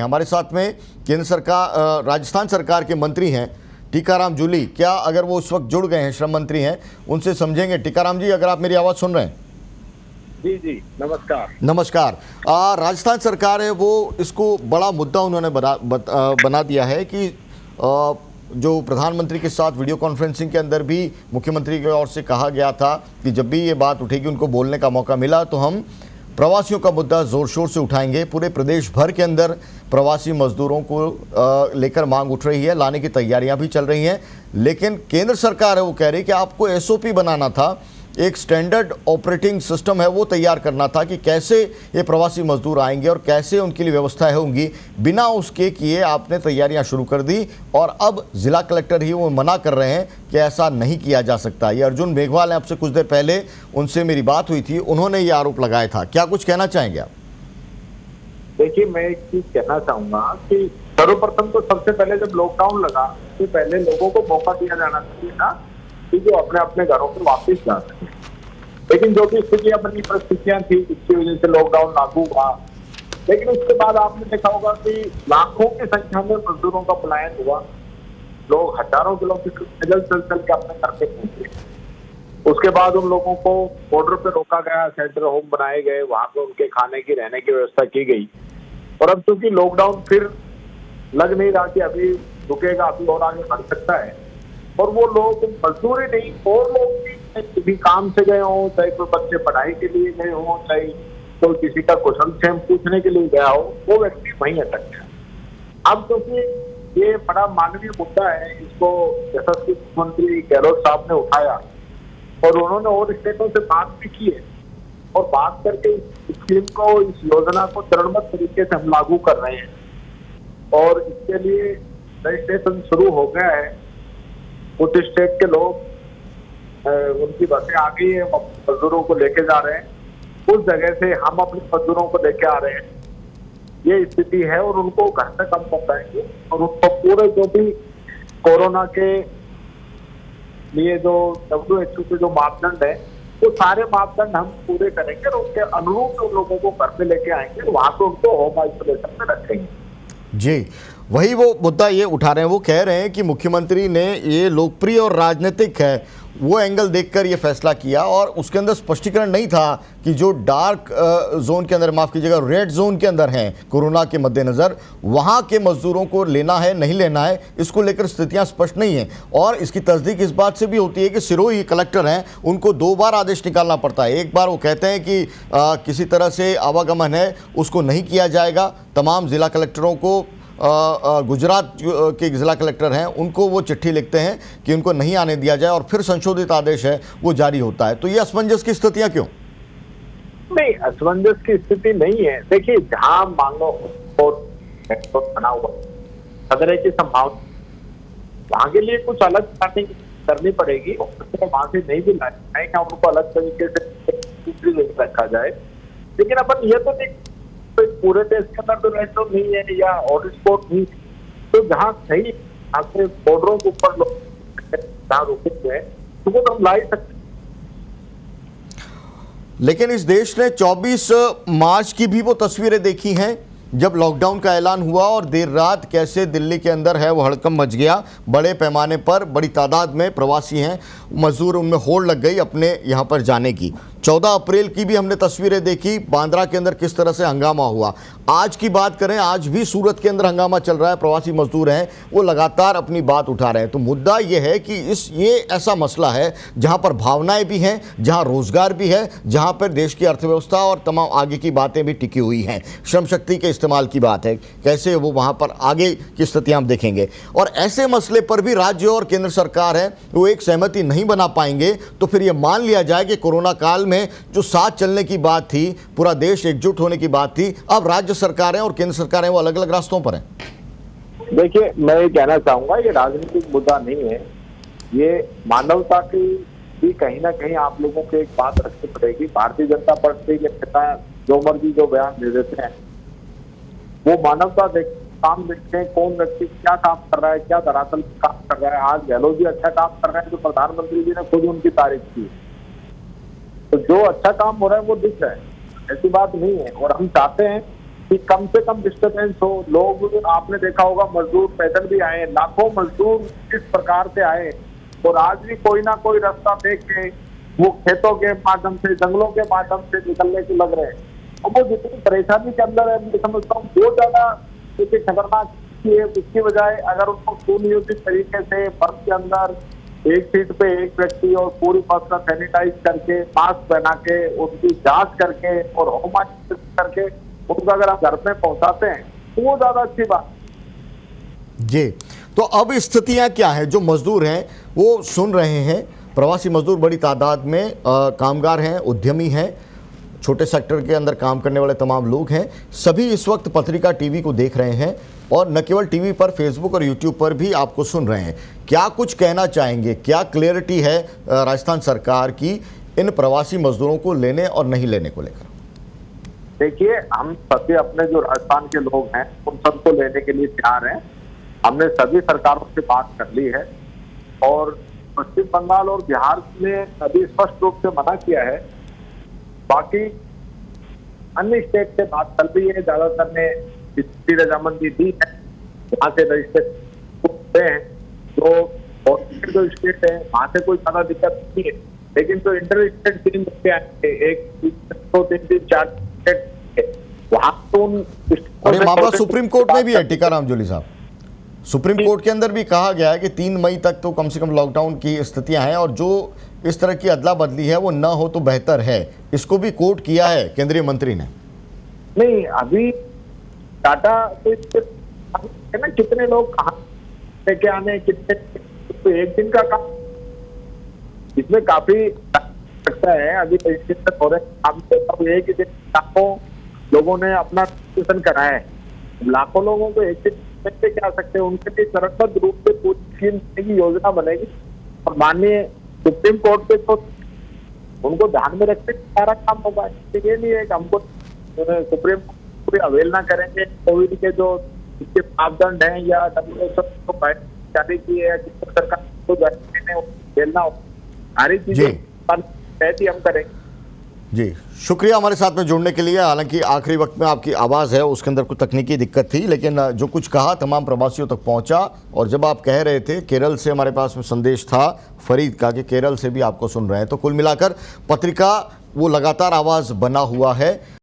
हमारे साथ में केंद्र सरकार राजस्थान सरकार के मंत्री हैं टीकाराम जूली। क्या अगर वो उस वक्त जुड़ गए हैं, श्रम मंत्री हैं, उनसे समझेंगे। टीकाराम जी, अगर आप मेरी आवाज़ सुन रहे हैं। जी जी, नमस्कार। नमस्कार। राजस्थान सरकार है वो इसको बड़ा मुद्दा उन्होंने बना दिया है कि जो प्रधानमंत्री के साथ वीडियो कॉन्फ्रेंसिंग के अंदर भी मुख्यमंत्री की ओर से कहा गया था कि जब भी ये बात उठेगी, उनको बोलने का मौका मिला तो हम प्रवासियों का मुद्दा ज़ोर शोर से उठाएंगे। पूरे प्रदेश भर के अंदर प्रवासी मजदूरों को लेकर मांग उठ रही है, लाने की तैयारियां भी चल रही हैं। लेकिन केंद्र सरकार है वो कह रही है कि आपको एसओपी बनाना था, एक स्टैंडर्ड ऑपरेटिंग सिस्टम है वो तैयार करना था कि कैसे ये प्रवासी मजदूर आएंगे और कैसे उनके लिए व्यवस्थाएं होंगी। बिना उसके किए आपने तैयारियां शुरू कर दी और अब जिला कलेक्टर ही वो मना कर रहे हैं कि ऐसा नहीं किया जा सकता। ये अर्जुन मेघवाल ने आपसे कुछ देर पहले उनसे मेरी बात हुई थी, उन्होंने ये आरोप लगाया था। क्या कुछ कहना चाहेंगे आप? देखिए, मैं एक चीज कहना चाहूंगा कि सर्वप्रथम तो सबसे पहले जब लॉकडाउन लगा तो पहले लोगों को मौका दिया जाना चाहिए था कि जो अपने अपने घरों पर वापस जा सके। लेकिन जो भी स्थितियां बनी, परिस्थितियां थी, इसकी वजह से लॉकडाउन लागू हुआ। लेकिन उसके बाद आपने देखा होगा कि लाखों की संख्या में मजदूरों का पलायन हुआ। लोग हजारों किलोमीटर पैदल चल चल के अपने घर पे पहुंचे। उसके बाद उन लोगों को बॉर्डर पे रोका गया, सेंटर होम बनाए गए, वहां पे उनके खाने की, रहने की व्यवस्था की गई। और अब चूंकि लॉकडाउन फिर लग नहीं रहा कि अभी रुकेगा, अभी और आगे बढ़ सकता है, और वो लोग मजदूरी नहीं, और लोग भी काम से गए हों, चाहे कोई बच्चे पढ़ाई के लिए गए हों, चाहे कोई किसी का कुशल क्षेम पूछने के लिए गया हो, वो व्यक्ति वहीं अटक गया। अब क्योंकि ये बड़ा मानवीय मुद्दा है, इसको यशस्वी मुख्यमंत्री गहलोत साहब ने उठाया और उन्होंने और स्टेटों से बात भी की है और बात करके इस स्कीम को, इस योजना को चरणबद्ध तरीके से हम लागू कर रहे हैं। और इसके लिए रजिस्ट्रेशन शुरू हो गया है। कुछ स्टेट के लोग, उनकी बसें आ गई है, मजदूरों को लेके जा रहे हैं। उस जगह से हम अपने मजदूरों को लेके आ रहे हैं। ये स्थिति है और उनको घर तक हम पहुंचाएंगे और उनको पूरे जो भी कोरोना के लिए जो WHO के जो मापदंड है, वो सारे मापदंड हम पूरे करेंगे और उसके अनुरूप उन लोगों को घर पे लेके आएंगे और वहां पे उनको होम आइसोलेशन में रखेंगे। जी, वही वो मुद्दा ये उठा रहे हैं। वो कह रहे हैं कि मुख्यमंत्री ने ये लोकप्रिय और राजनीतिक है वो एंगल देखकर ये फैसला किया और उसके अंदर स्पष्टीकरण नहीं था कि जो डार्क जोन के अंदर, माफ़ कीजिएगा, रेड जोन के अंदर हैं कोरोना के मद्देनज़र, वहाँ के मजदूरों को लेना है नहीं लेना है, इसको लेकर स्थितियाँ स्पष्ट नहीं हैं। और इसकी तस्दीक इस बात से भी होती है कि सिरोही कलेक्टर हैं, उनको 2 बार आदेश निकालना पड़ता है। एक बार वो कहते हैं कि किसी तरह से आवागमन है उसको नहीं किया जाएगा, तमाम ज़िला कलेक्टरों को, गुजरात के जिला कलेक्टर हैं उनको वो चिट्ठी लिखते हैं कि उनको नहीं आने दिया जाए और फिर संशोधित आदेश है वो जारी होता है। तो ये असमंजस की स्थितियां क्यों? नहीं, असमंजस की स्थिति नहीं है। देखिए, जहां मांगो और बना हुआ खतरे की संभावना, वहां के लिए कुछ अलग बातें करनी पड़ेगी। वहां से नहीं भी लाए क्या उनको अलग तरीके से दूसरी जगह रखा जाए। लेकिन अपन ये तो नहीं, पूरे देश के अंदर तो रेड जोन नहीं है या हॉटस्पॉट नहीं, तो जहाँ सही आपके बॉर्डरों के ऊपर लोग जहाँ रुके हुए हैं उनको तो हम ला ही सकते। लेकिन इस देश ने 24 मार्च की भी वो तस्वीरें देखी हैं जब लॉकडाउन का ऐलान हुआ और देर रात कैसे दिल्ली के अंदर है वो हड़कंप मच गया। बड़े पैमाने पर बड़ी तादाद में प्रवासी हैं मजदूर, उनमें होड़ लग गई अपने यहाँ पर जाने की। 14 अप्रैल की भी हमने तस्वीरें देखी, बांद्रा के अंदर किस तरह से हंगामा हुआ। आज की बात करें, आज भी सूरत के अंदर हंगामा चल रहा है, प्रवासी मजदूर हैं वो लगातार अपनी बात उठा रहे हैं। तो मुद्दा ये है कि ये ऐसा मसला है जहाँ पर भावनाएं भी हैं, जहाँ रोजगार भी है, जहाँ पर देश की अर्थव्यवस्था और तमाम आगे की बातें भी टिकी हुई हैं। श्रम शक्ति के इस्तेमाल की बात है, कैसे वो वहाँ पर आगे की स्थितियाँ हम देखेंगे। और ऐसे मसले पर भी राज्य और केंद्र सरकार है वो एक सहमति नहीं बना पाएंगे तो फिर ये मान लिया जाए कि कोरोना काल में जो साथ चलने की बात थी, पूरा देश एकजुट होने की बात थी, अब राज्य सरकारें और केंद्र सरकारें वो अलग अलग रास्तों पर हैं। देखिए, मैं ये कहना चाहूंगा, ये राजनीतिक मुद्दा नहीं है, ये मानवता की भी कहीं ना कहीं आप लोगों को एक बात रखनी पड़ेगी। भारतीय जनता पार्टी के नेता जो मर्जी जो बयान दे देते हैं, वो मानवता काम देखते हैं, कौन व्यक्ति क्या काम कर रहा है, क्या धरातल काम कर रहा है। आज गहलोत जी अच्छा काम कर रहे हैं तो प्रधानमंत्री जी ने खुद उनकी तारीफ की, तो जो अच्छा काम हो रहा है वो दिख रहा है, ऐसी बात नहीं है। और हम चाहते हैं कि कम से कम डिस्टर्बेंस हो। लोग, आपने देखा होगा, मजदूर पैदल भी आए, लाखों मजदूर इस प्रकार से आए, और आज भी कोई ना कोई रास्ता देख के वो खेतों के माध्यम से, जंगलों के माध्यम से निकलने को लग रहे हैं। और वो जितनी परेशानी के अंदर है, मैं समझता हूँ बहुत ज्यादा खतरनाक है। इसकी बजाय अगर उनको सुनियोजित तरीके से बस के अंदर एक सीट पे एक व्यक्ति और पूरी बस का सैनिटाइज करके, मास्क पहना के, उसकी जांच करके और होम आइसोलेशन करके उनको अगर आप घर में पहुंचाते हैं तो वो ज्यादा अच्छी बात। जी, तो अब स्थितियां क्या है? जो मजदूर हैं वो सुन रहे हैं, प्रवासी मजदूर बड़ी तादाद में कामगार हैं, उद्यमी हैं, छोटे सेक्टर के अंदर काम करने वाले तमाम लोग हैं, सभी इस वक्त पत्रिका टीवी को देख रहे हैं और न केवल टीवी पर, फेसबुक और यूट्यूब पर भी आपको सुन रहे हैं। क्या कुछ कहना चाहेंगे? क्या क्लियरिटी है राजस्थान सरकार की इन प्रवासी मजदूरों को लेने और नहीं लेने को लेकर? देखिए, हम सभी अपने जो राजस्थान के लोग हैं उन सबको लेने के लिए तैयार हैं। हमने सभी सरकारों से बात कर ली है और पश्चिम बंगाल और बिहार ने अभी स्पष्ट रूप से मना किया है। बाकी अन्य स्टेट से बात चल रही है, ज्यादातर ने इसकी रजामंदी दी है, वहां से रजिस्ट्रेशन हैं। तो और जो स्टेट है वहां से कोई ज्यादा दिक्कत नहीं है, लेकिन जो इंटर स्टेट तीन मुद्दे आए, एक 2 3 3 4 स्टेट, वहां तो और ये मामला सुप्रीम कोर्ट में भी है टीकाराम जूली साहब। सुप्रीम कोर्ट के अंदर भी कहा गया है कि 3 मई तक तो कम से कम लॉकडाउन की स्थितियां हैं और जो इस तरह की अदला बदली है वो न हो तो बेहतर है। इसको भी कोर्ट किया है केंद्रीय मंत्री ने। नहीं, अभी टाटा तो है ना, कितने लोग कहाँ लेके आने, कितने, तो एक दिन का काम, इसमें काफी लगता है। अभी रजिस्ट्रेशन हो रहे हैं, एक ही दिन लाखों लोगों ने अपना रजिस्ट्रेशन कराया है। लाखों लोगों को एक दिन से क्या सकते हैं, उनके लिए चरणबद्ध रूप से पूरी स्कीम की योजना बनेगी और माननीय सुप्रीम कोर्ट पे तो उनको ध्यान में रखते सारा काम होगा। ये नहीं है कि हमको सुप्रीम कोर्ट पूरी अवहेलना करेंगे। कोविड के जो इसके मापदंड हैं या WHO को जारी की है या केंद्र सरकार को झेलना हो, सारी चीजें तय हम करेंगे। जी, शुक्रिया हमारे साथ में जुड़ने के लिए। हालांकि आखिरी वक्त में आपकी आवाज़ है उसके अंदर कुछ तकनीकी दिक्कत थी, लेकिन जो कुछ कहा तमाम प्रवासियों तक पहुंचा। और जब आप कह रहे थे, केरल से हमारे पास में संदेश था फरीद का कि केरल से भी आपको सुन रहे हैं, तो कुल मिलाकर पत्रिका वो लगातार आवाज़ बना हुआ है।